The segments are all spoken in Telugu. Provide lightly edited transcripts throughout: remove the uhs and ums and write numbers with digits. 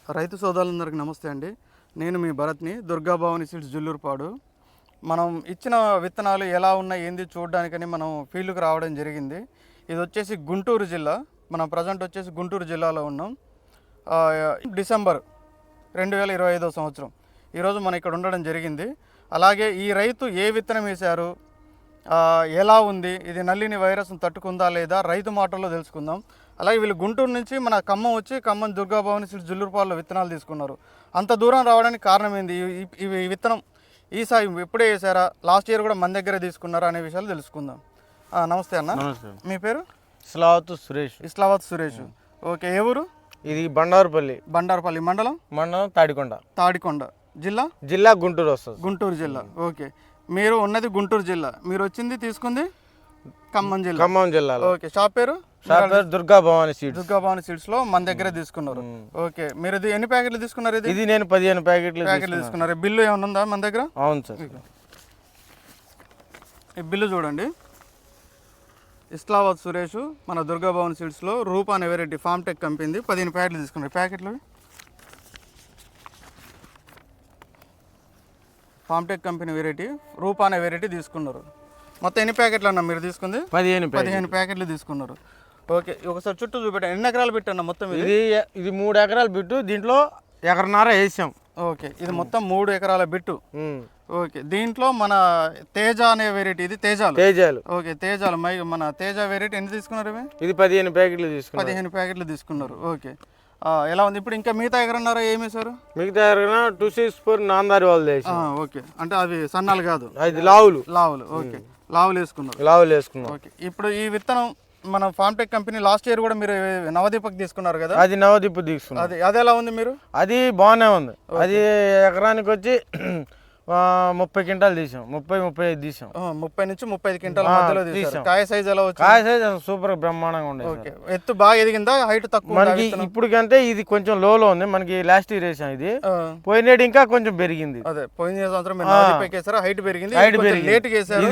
రైతు సోదరులందరికీ నమస్తే అండి. నేను మీ భరత్ని, దుర్గా భవాని సీడ్స్ జుల్లూరుపాడు. మనం ఇచ్చిన విత్తనాలు ఎలా ఉన్నాయి ఏంది చూడడానికని మనం ఫీల్డ్కి రావడం జరిగింది. ఇది వచ్చేసి గుంటూరు జిల్లా. మనం ప్రజెంట్ వచ్చేసి గుంటూరు జిల్లాలో ఉన్నాం. డిసెంబర్ 2025 సంవత్సరం. ఈరోజు మనం ఇక్కడ ఉండడం జరిగింది. అలాగే ఈ రైతు ఏ విత్తనం వేశారు, ఎలా ఉంది, ఇది నల్లిని వైరస్ను తట్టుకుందా లేదా రైతు మాటల్లో తెలుసుకుందాం. అలాగే వీళ్ళు గుంటూరు నుంచి మన ఖమ్మం వచ్చి ఖమ్మం దుర్గా భవాని సీడ్స్ జుల్లూరుపాడులో విత్తనాలు తీసుకున్నారు. అంత దూరం రావడానికి కారణం ఏంది, ఈ విత్తనం ఈసారి ఎప్పుడే వేసారా, లాస్ట్ ఇయర్ కూడా మన దగ్గర తీసుకున్నారా అనే విషయాలు తెలుసుకుందాం. నమస్తే అన్న. మీ పేరు? ఇస్లావత్ సురేష్. ఓకే, ఏ ఊరు? ఇది బండారుపల్లి మండలం తాడికొండ జిల్లా గుంటూరు వస్తుంది. గుంటూరు జిల్లా. ఓకే, మీరు ఉన్నది గుంటూరు జిల్లా, మీరు వచ్చింది తీసుకుంది ఖమ్మం జిల్లా. ఓకే, షాప్ పేరు దుర్గా భవాని సీడ్స్ లో మన దగ్గర తీసుకున్నారు. ఓకే, మీరు ఎన్ని ప్యాకెట్లు తీసుకున్నారు? ఇది నేను 15 ప్యాకెట్లు తీసుకున్నారు. బిల్లు ఏమైనా ఉందా మన దగ్గర? అవును సార్. ఈ బిల్లు చూడండి. ఇస్లావత్ సురేష్ మన దుర్గా భవాని సీడ్స్ లో రూపా అనే వెరైటీ ఫామ్ టెక్ కంపెనీ 15 ప్యాకెట్లు తీసుకున్నారు. ప్యాకెట్లు ఫామ్ టెక్ కంపెనీ వెరైటీ రూపా అనే వెరైటీ తీసుకున్నారు. మొత్తం ఎన్ని ప్యాకెట్లు అన్న మీరు తీసుకుంది? 15 ప్యాకెట్లు తీసుకున్నారు. ఓకే, ఒకసారి చుట్టూ చూపెట్టాను. ఎన్ని ఎకరాలు పెట్టాను మొత్తం? ఇది 3 ఎకరాల బిట్టు, దీంట్లో ఎకరన్నర వేసాం. ఓకే, ఇది మొత్తం 3 ఎకరాల బిట్టు. ఓకే, దీంట్లో మన తేజ అనే వెరైటీ, ఇది తేజాలు. ఓకే, తేజాలు మన తేజ వెరైటీ ఎన్ని తీసుకున్నారు? ఇది 15 ప్యాకెట్లు తీసుకున్నారు. 15 ప్యాకెట్లు తీసుకున్నారు. ఓకే, ఎలా ఉంది ఇప్పుడు? ఇంకా మిగతా ఎకరన్నారా ఏమి వేసారు? మిగతా 264 నాందారి వాళ్ళు వేసాం. ఓకే, అంటే అవి సన్నాలు కాదు, అది లావులు. ఓకే, లావులు వేసుకున్నారు. ఓకే, ఇప్పుడు ఈ విత్తనం మన farm tech company last year కూడా మీరు నవదీపక్ తీసుకున్నారు కదా? అది నవదీప్ తీసుకున్నారు. అది ఎలా ఉంది? మీరు అది బాగానే ఉంది. అది ఎకరానికి వచ్చి 30 క్వింటాలు తీసాం. 35 తీసాం. 30 నుంచి 35 క్వింటాల మధ్యలో తీసాం. కాయ సైజ్ ఎలా వచ్చింది? కాయ సైజ్ సూపర్ బ్రహ్మాండంగా ఉండేది. ఓకే, ఎత్తు బాగా ఎదిగిందా? హైట్ తక్కువ? మనకి ఇప్పటికంటే ఇది కొంచెం లోలో ఉంది. మనకి లాస్ట్ ఇయర్ వేసాం. ఇది పోయినేడు ఇంకా కొంచెం పెరిగింది. అదే పోయిన సంవత్సరం హైట్ పెరిగింది.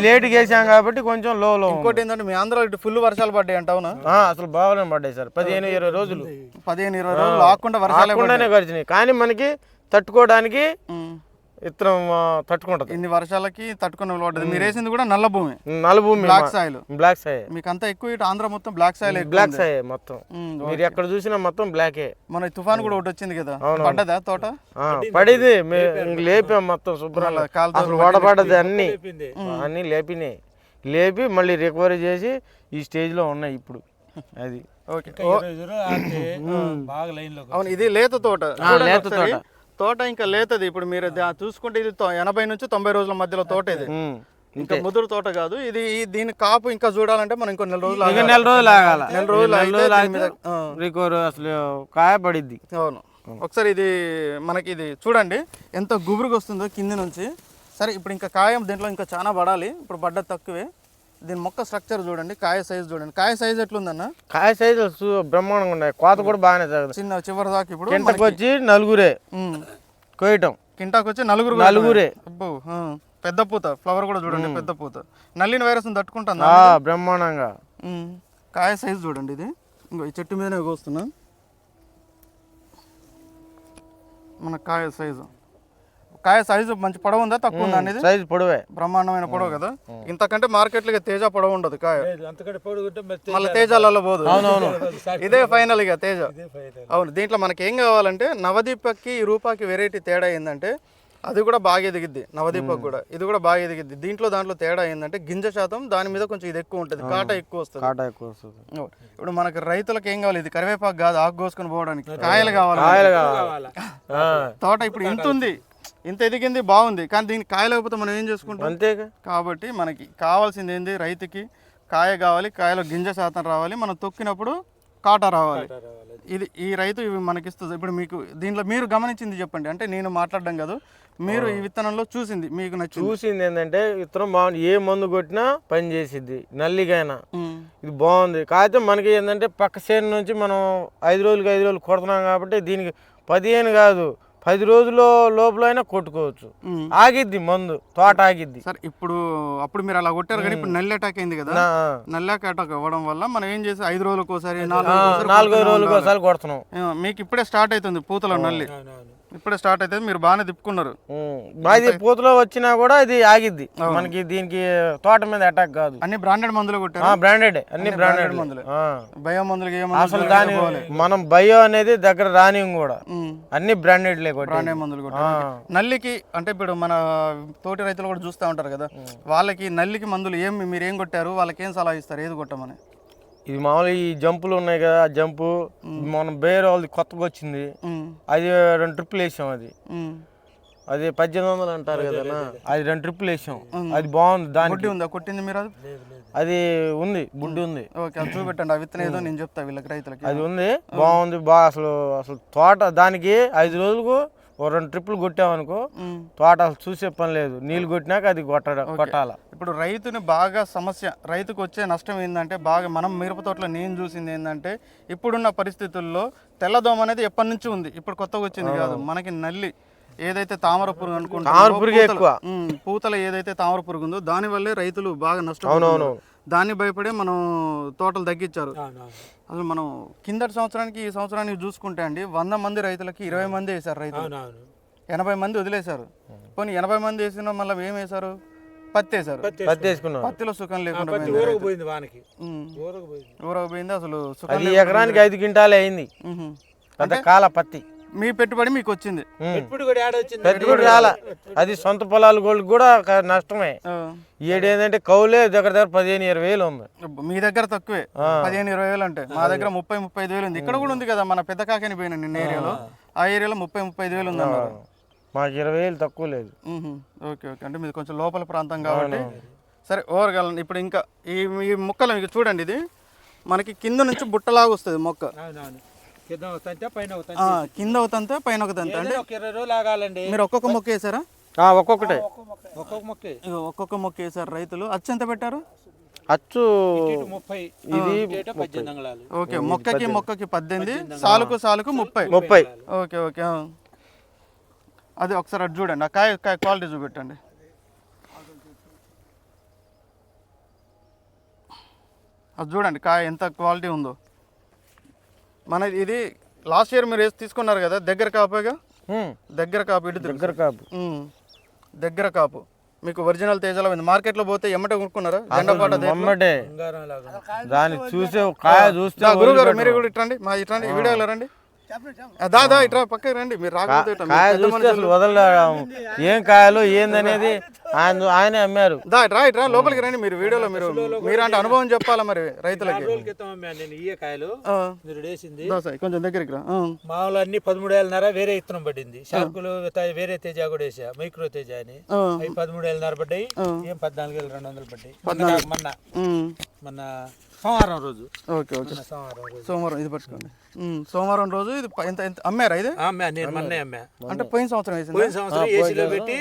లేట్ వేసాం కాబట్టి కొంచెం లోలో. ఇంకోటి ఏంటంటే మీ ఆంధ్ర ఫుల్ వర్షాలు పడ్డాయి అంటావునా? అసలు బాగానే పడ్డాయి సార్. 15-20 రోజులు ఆకుండా వర్షాలే గడిచినాయి. కానీ మనకి తట్టుకోవడానికి విత్తనం తట్టుకుంటది. ఇన్ని వర్షాలకి తట్టుకుని పడ్డది. మీరు వేసింది కూడా నల్ల భూమి, బ్లాక్ సాయిల్. మీకు అంతా ఎక్కువ ఇటు ఆంధ్ర మొత్తం బ్లాక్ సాయిల్ మొత్తం. మీరు ఎక్కడ చూసినా మొత్తం బ్లాకే. మన తుఫాన్ కూడా ఒకటి వచ్చింది కదా, పడ్డదా తోట? పడింది, లేపాం మొత్తం శుభ్రంగా. వడపడ్డది, అన్ని లేపి మళ్ళీ రికవరీ చేసి ఈ స్టేజ్ లో ఉన్నాయి ఇప్పుడు. అది అవును, ఇది లేత తోట. తోట ఇంకా లేతది. ఇప్పుడు మీరు చూసుకుంటే ఇది 80 నుంచి 90 రోజుల మధ్యలో తోట. ఇది ఇంకా ముదురు తోట కాదు. ఇది దీని కాపు ఇంకా చూడాలంటే మనం ఇంకో 4 రోజులు అసలు కాయ పడిద్ది. అవును, ఒకసారి ఇది మనకి ఇది చూడండి ఎంత గుబురుగా వస్తుందో కింది నుంచి. సరే, ఇప్పుడు ఇంకా కాయ దీంట్లో ఇంకా చాలా పడాలి. ఇప్పుడు పడ్డ తక్కువే. దీని మొక్క స్ట్రక్చర్ చూడండి, కాయ సైజ్ చూడండి. కాయ సైజ్ ఎట్లుందన్న? కాయ సైజ్ బ్రహ్మాండంగా ఉన్నాయి. కోత కూడా బాగానే చిన్న చివరి దాకా. ఇప్పుడు కింటకు వచ్చి నలుగురే కోయటం. కింటాకు వచ్చి నలుగురే. అబ్బో, పెద్ద పూత. ఫ్లవర్ కూడా చూడండి, పెద్ద పూత. నల్లిని వైరస్ తట్టుకుంటుందా? బ్రహ్మాండంగా. కాయ సైజ్ చూడండి. ఇది ఇంకో ఈ చెట్టు మీదనే కోస్తున్నా. మన కాయ సైజు మంచి పొడవు ఉందా, తక్కువ ఉందా అనేది? సైజు పొడవే, బ్రహ్మాండమైన పొడవు కదా. ఇంతకంటే మార్కెట్ లో తేజ పొడవు ఉండదు కాయ. మళ్ళీ తేజాలలో పోదు. ఇదే ఫైనల్ ఇక తేజ. అవును, దీంట్లో మనకి ఏం కావాలంటే నవదీపక్కి ఈ రూపాకి వెరైటీ తేడా ఏంటంటే అది కూడా బాగా ఎదిగిద్ది. నవదీపక్ కూడా ఇది కూడా బాగా ఎదిగిద్ది. దాంట్లో తేడా ఏంటంటే గింజ శాతం దాని మీద కొంచెం ఇది ఎక్కువ ఉంటుంది, కాట ఎక్కువ వస్తుంది. ఇప్పుడు మనకి రైతులకు ఏం కావాలి? ఇది కరివేపాకు కాదు, ఆకు కోసుకొని పోవడానికి. కాయలు కావాలి. తోట ఇప్పుడు ఇంత ఎదిగింది, బాగుంది. కానీ దీనికి కాయ లేకపోతే మనం ఏం చేసుకుంటాం? అంతేగా. కాబట్టి మనకి కావాల్సింది ఏంది? రైతుకి కాయ కావాలి, కాయలో గింజ శాతం రావాలి, మనం తొక్కినప్పుడు కాట రావాలి. ఈ రైతు ఇవి మనకిస్తుంది. ఇప్పుడు మీకు దీంట్లో మీరు గమనించింది చెప్పండి. అంటే నేను మాట్లాడడం కాదు, మీరు ఈ విత్తనంలో చూసింది, మీకు చూసింది ఏంటంటే విత్తనం బాగుంది. ఏ మందు కొట్టినా పని చేసిద్ది, నల్లికైనా. ఇది బాగుంది. కాకపోతే మనకి ఏంటంటే పక్క చేను నుంచి మనం 5 రోజులు కొడుతున్నాం కాబట్టి దీనికి 15 కాదు 10 రోజుల లోపల అయినా కొట్టుకోవచ్చు. ఆగిద్ది మందు, తోట ఆగిద్ది. సార్ ఇప్పుడు అప్పుడు మీరు అలా కొట్టారు కానీ ఇప్పుడు నల్లి అటాక్ అయింది కదా, నల్లి అటాక్ అవ్వడం వల్ల మనం ఏం చేసి 5 రోజులకు ఒకసారి 4 రోజులకు ఒకసారి కొడుతున్నాం. మీకు ఇప్పుడే స్టార్ట్ అవుతుంది పూతలో నల్లి, ఇప్పుడే స్టార్ట్ అవుతుంది, మీరు బాగానే తిప్పుకున్నారు. అది పూతలో వచ్చినా కూడా ఇది ఆగిద్ది మనకి. దీనికి తోట మీద అటాక్ కాదు. అన్ని బ్రాండెడ్ మందులు కొట్టారు. బ్రాండెడ్, అన్ని బ్రాండెడ్ మందులు. బయో మందులకి అసలు దాని మనం బయో అనేది దగ్గర రాని కూడా అన్ని బ్రాండెడ్ బ్రాండెడ్ మందులు కొట్టారు. నల్లికి అంటే ఇప్పుడు మన తోటి రైతులు కూడా చూస్తూ ఉంటారు కదా, వాళ్ళకి నల్లికి మందులు మీరు ఏం కొట్టారు, వాళ్ళకి ఏం సలహా ఇస్తారు, ఏది కొట్టమని? ఇది మామూలుగా ఈ జంపులు ఉన్నాయి కదా, ఆ జంపు మనం బేర్ వాళ్ళది కొత్తగా వచ్చింది, అది 2 ట్రిప్పులు వేసాం. అది 1800 అంటారు కదా, అది 2 ట్రిప్పులు వేసాం. అది బాగుంది. దానికి ఉందా కొట్టింది మీరు? అది ఉంది, బుడ్డి ఉంది. ఓకే, అది చూపెట్టండి. ఆ విత్తనం ఏదో నేను చెప్తా వీళ్ళకి, రైతులకి. అది ఉంది, బాగుంది. బాగా అసలు తోట దానికి 5 రోజులకు 2 ట్రిప్పులు కొట్టామనుకో తోట అసలు చూసే పని లేదు. నీళ్ళు కొట్టినాక అది కొట్టాల. ఇప్పుడు రైతుని బాగా సమస్య, రైతుకు వచ్చే నష్టం ఏంటంటే బాగా మనం మిరప తోటలో నేను చూసింది ఏంటంటే ఇప్పుడున్న పరిస్థితుల్లో తెల్లదోమ అనేది ఎప్పటి నుంచి ఉంది, ఇప్పుడు కొత్తగా వచ్చింది కాదు. మనకి నల్లి ఏదైతే తామర పురుగు అనుకుంటున్నాం, పూతల ఏదైతే తామర పురుగు ఉందో దానివల్లే రైతులు బాగా నష్టపోతున్నారు. దాన్ని భయపడే మనం తోటలు తగ్గించారు. అసలు మనం కిందటి సంవత్సరానికి ఈ సంవత్సరానికి చూసుకుంటే అండి 100 మంది రైతులకి 20 మంది వేశారు రైతులు, 80 మంది వదిలేశారు. పోనీ 80 మంది వేసిన మళ్ళీ ఏం వేశారు? పత్తి వేశారు. పత్తిలో సుఖం లేకుండా ఊరకపోయింది. అసలు ఎకరానికి 5 క్వింటాలే అయింది పెద్ద కాల పత్తి. మీ పెట్టుబడి మీకు వచ్చింది, పెట్టుబడి రాలా. అది సొంత పొలాలు కూడా నష్టమే. ఏంటంటే కౌలే దగ్గర 15-20 వేలు ఉంది. మీ దగ్గర తక్కువే, 15-20 వేలు అంటే. మా దగ్గర 30-35 వేలు ఉంది. ఇక్కడ కూడా ఉంది కదా, మన పెద్ద కాకని పోయిన నిన్న ఏరియాలో, ఆ ఏరియాలో 30-35 వేలు ఉంది అన్నారు. మాకు 20 వేలు తక్కువ లేదు. ఓకే ఓకే, అంటే మీరు కొంచెం లోపల ప్రాంతం కాబట్టి సరే ఓరగలండి. ఇప్పుడు ఇంకా ఈ మొక్కలు మీకు చూడండి, ఇది మనకి కింద నుంచి బుట్టలాగా వస్తుంది మొక్క. కింద అవుతంతే పైన ఒకతంతే. అంటే 20 రోజులు ఆగాలండి. మీరు ఒక్కొక్క మొక్క వేసారా? ఒక్కొక్కటే, ఒక్కొక్క మొక్క వేసారు రైతులు. అచ్చు ఎంత పెట్టారు? అచ్చు 30, ఇది 18 అంగుళాలు. ఓకే, మొక్కకి 18, సాలుకు 30. ఓకే ఓకే, అది ఒకసారి అటు చూడండి, ఆ కాయ క్వాలిటీ చూపెట్టండి. అది చూడండి కాయ ఎంత క్వాలిటీ ఉందో. మన ఇది లాస్ట్ ఇయర్ మీరు తీసుకున్నారు కదా, దగ్గర కాపుగా, దగ్గర కాపు, ఇటు దగ్గర కాపు మీకు ఒరిజినల్ తేజలో ఉంది. మార్కెట్లో పోతే ఎమ్మటే కొనుక్కున్నారా? జెండాపాట దాన్ని చూసే కాయ చూస్తే గురుగారు మీరు కూడా ఇట్రండి, మా ఇట్రండి వీడియోలో రండి, దాదా ఇట్రా పక్కకి రండి. మీరు వదల ఏం కాయలు ఏందనేది ఆయనే అమ్మారు. ఇట్రా లోపలికి రండి. మీరు వీడియోలో మీరు అంటే అనుభవం చెప్పాలా మరి రైతులకి. కొంచెం దగ్గరికి రా. మామూలు అన్ని 13 ఏళ్ళన్నర వేరే ఇత్తనం పడింది. షార్కులు వేరే తేజ కూడా వేసా, మైక్రో తేజ అని. అవి 13 ఏళ్ళన్నర పడ్డాయి. ఏం 14,200 పడ్డాయి మొన్న సోమవారం రోజు. ఓకే ఓకే, సోమవారం ఇది పట్టుకోండి. సోమవారం రోజు ఇది ఎంత అమ్మారా? ఇది నేను మొన్నే అమ్మా. అంటే పోయిన సంవత్సరం వేసింది. పోయిన సంవత్సరం ఏసీలో పెట్టి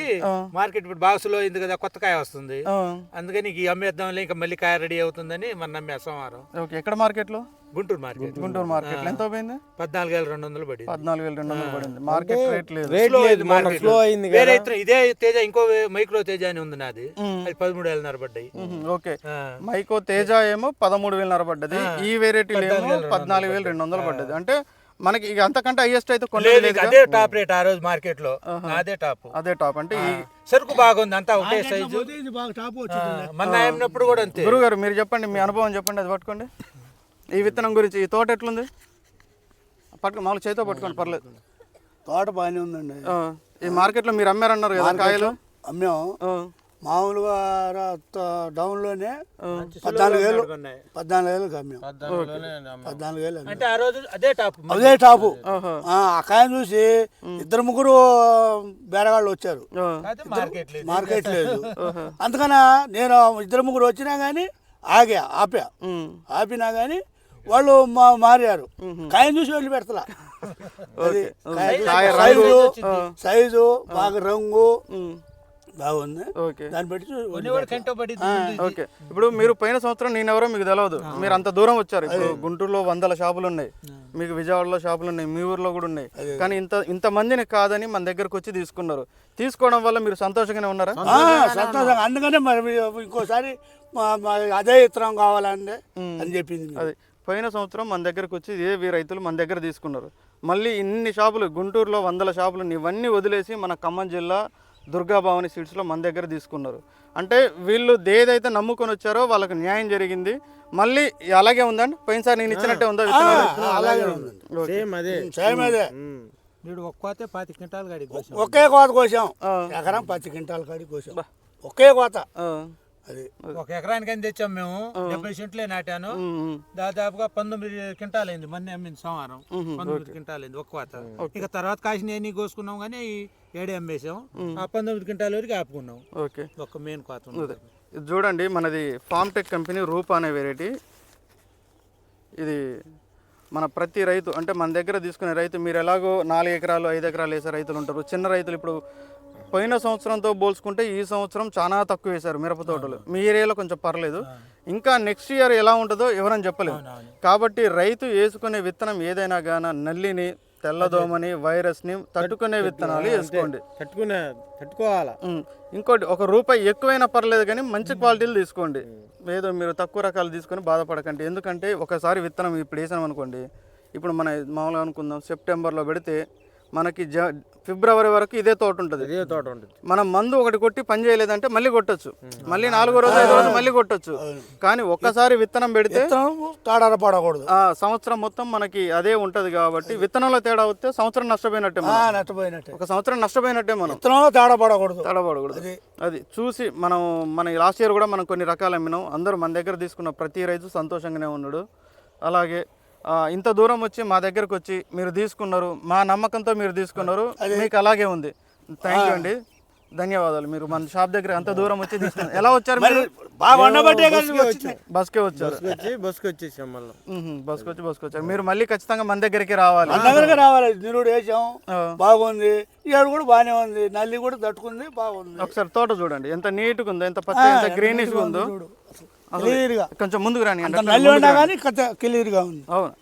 మార్కెట్ ఇప్పుడు బాక్స్ లో అయింది కదా, కొత్త కాయ వస్తుంది, అందుకని ఈ అమ్మేద్దాంలే, ఇంకా మళ్ళీ కాయ రెడీ అవుతుందని మొన్న అమ్మా సోమవారం. ఓకే, ఎక్కడ మార్కెట్ లో? గుంటూరు మార్కెట్. గుంటూరు మార్కెట్ లో ఎంత పోయింది? 14,200 పడింది. 14,200 పడింది. మార్కెట్ రేట్ లేదు. వేరే ఇదే తేజ, ఇంకో మైక్రో తేజ అని ఉంది నాది, అది 13,500 పడ్డాయి. ఓకే, మైక్రో తేజ ఏమో 13,500 పడ్డది, ఈ వెరైటీ ఏమో 14,200 పడ్డది. అంటే మనకి ఇక అంతకంటే హైయెస్ట్ అయితే అదే టాప్ రేట్ ఆ రోజు మార్కెట్ లో, అదే టాప్. అంటే ఈ సరుకు బాగుంది, అంతా ఒకటే సైజు. మొన్న అయినప్పుడు కూడా అంతే. గురుగారు మీరు చెప్పండి, మీ అనుభవం చెప్పండి, అది పట్టుకోండి. ఈ విత్తనం గురించి, ఈ తోట ఎట్లుంది? పట్టుకో, మామూలు చేతితో పట్టుకోండి పర్లేదు. తోట బాగానే ఉందండి. ఈ మార్కెట్లో మీరు అమ్మారన్నారు కదా కాయలు? అమ్మాం. మామూలుగా డౌన్లోనే 14,000 అమ్మాం. 14,000 అంటే ఆ రోజు అదే టాపు. ఆ కాయను చూసి 2-3 బేరగాళ్ళు వచ్చారు, మార్కెట్ లేదు. అందుకని నేను 2-3 వచ్చినా కానీ ఆపినా కానీ వాళ్ళు మారారు. కాయను చూసి వెళ్ళి పెడతలా. సైజు బాగా రంగు బాగుంది. ఓకే దాన్ని బట్టి కొనేవాడు కంటో పడింది ఓకే. ఇప్పుడు మీరు పోయిన సంవత్సరం నేనెవరో మీకు తెలియదు, మీరు అంత దూరం వచ్చారు. ఇప్పుడు గుంటూరులో 100 షాపులు ఉన్నాయి, మీకు విజయవాడలో షాపులు ఉన్నాయి, మీ ఊర్లో కూడా ఉన్నాయి. కానీ ఇంత మందిని కాదని మన దగ్గరకు వచ్చి తీసుకున్నారు. తీసుకోవడం వల్ల మీరు సంతోషంగానే ఉన్నారా? సంతోషంగా. అందుకనే మరి ఇంకోసారి అదే ఇత్తనం కావాలండి అని చెప్పింది. అది పోయిన సంవత్సరం మన దగ్గరకు వచ్చి రైతులు మన దగ్గర తీసుకున్నారు. మళ్ళీ ఇన్ని షాపులు, గుంటూరులో 100 షాపులు ఇవన్నీ వదిలేసి మన ఖమ్మం జిల్లా దుర్గాభవాని సీడ్స్లో మన దగ్గర తీసుకున్నారు. అంటే వీళ్ళు ఏదైతే నమ్ముకొని వచ్చారో వాళ్ళకి న్యాయం జరిగింది. మళ్ళీ అలాగే ఉందండి, పోయినసారి నేను ఇచ్చినట్టే ఉందా? అలాగే ఉంది. సేమ్ అదే. వీడు ఒక్క కోతే 10 క్వింటాలు కాడికి కోసాం. ఒకే కోత కోసాం, ఎకరం 10 క్వింటాల కాడికి కోసాం, ఒకే కోత. అది ఒక ఎకరానికి అని తెచ్చాం మేము. 70 సెంట్లే నాటాను. దాదాపుగా 19 క్వింటాలు అయింది. మొన్న అమ్మింది సోమవారం 19 క్వింటాలు అయింది ఒక్క కోత. ఇక తర్వాత కాసిన ఎన్ని కోసుకున్నాం కానీ 7 అమ్మేసాం. ఆ 19 క్వింటాల వరకు ఆపుకున్నాం. ఓకే. ఒక మెయిన్ కోత. ఇది చూడండి, మనది ఫార్మ్ టెక్ కంపెనీ రూపా అనే వెరైటీ. ఇది మన ప్రతి రైతు, అంటే మన దగ్గర తీసుకునే రైతు, మీరు ఎలాగో 4 ఎకరాలు 5 ఎకరాలు వేసే రైతులు ఉంటారు. చిన్న రైతులు ఇప్పుడు పోయిన సంవత్సరంతో పోల్చుకుంటే ఈ సంవత్సరం చాలా తక్కువ వేశారు మిరప తోటలు. మీ ఏరియాలో కొంచెం పర్లేదు, ఇంకా నెక్స్ట్ ఇయర్ ఎలా ఉంటుందో ఎవరని చెప్పలేదు. కాబట్టి రైతు వేసుకునే విత్తనం ఏదైనా కానీ నల్లిని, తెల్లదోమని, వైరస్ని తట్టుకునే విత్తనాలు వేసుకోండి. తట్టుకోవాలా. ఇంకోటి, ₹1 ఎక్కువైనా పర్లేదు కానీ మంచి క్వాలిటీలు తీసుకోండి. ఏదో మీరు తక్కువ రకాలు తీసుకొని బాధపడకండి. ఎందుకంటే ఒకసారి విత్తనం ఇప్పుడు వేసాం అనుకోండి, ఇప్పుడు మన మామూలుగా అనుకుందాం సెప్టెంబర్లో పెడితే మనకి ఫిబ్రవరి వరకు ఇదే తోట ఉంటుంది. మనం మందు ఒకటి కొట్టి పని చేయలేదంటే మళ్ళీ కొట్టచ్చు, మళ్ళీ 4వ రోజు 5వ రోజు మళ్ళీ కొట్టచ్చు. కానీ ఒక్కసారి విత్తనం పెడితే పడకూడదు, సంవత్సరం మొత్తం మనకి అదే ఉంటది. కాబట్టి విత్తనంలో తేడా వస్తే సంవత్సరం నష్టపోయినట్టే, ఒక సంవత్సరం నష్టపోయినట్టే. మనం తేడా పడకూడదు. అది చూసి మన లాస్ట్ ఇయర్ కూడా మనం కొన్ని రకాలు అమ్మినాం. అందరూ మన దగ్గర తీసుకున్న ప్రతి రైతు సంతోషంగానే ఉన్నాడు. అలాగే ఇంత దూరం వచ్చి మా దగ్గరకు వచ్చి మీరు తీసుకున్నారు, మా నమ్మకంతో మీరు తీసుకున్నారు, మీకు అలాగే ఉంది. థ్యాంక్ యూ అండి, ధన్యవాదాలు. మీరు మన షాప్ దగ్గర అంత దూరం వచ్చి తీసుకున్నారు. ఎలా వచ్చారు? బస్కే వచ్చారు. బస్కి వచ్చేసాం మళ్ళీ. బస్కి వచ్చారు. మీరు మళ్ళీ ఖచ్చితంగా మన దగ్గరికి రావాలి. నిరుడు వేసాం, బాగుంది. ఈ కూడా బాగానే ఉంది, నల్లి కూడా తట్టుకుంది, బాగుంది. ఒకసారి తోట చూడండి ఎంత నీట్గా ఉందో, ఎంత పచ్చ, ఎంత గ్రీనిష్ ఉందో. కొంచెం ముందుకు రాని. నల్లి ఉన్నా కానీ క్లియర్గా ఉంది. అవును,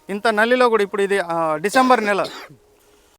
ఇంత నల్లిలో కూడా ఇప్పుడు ఇది డిసెంబర్ నెల,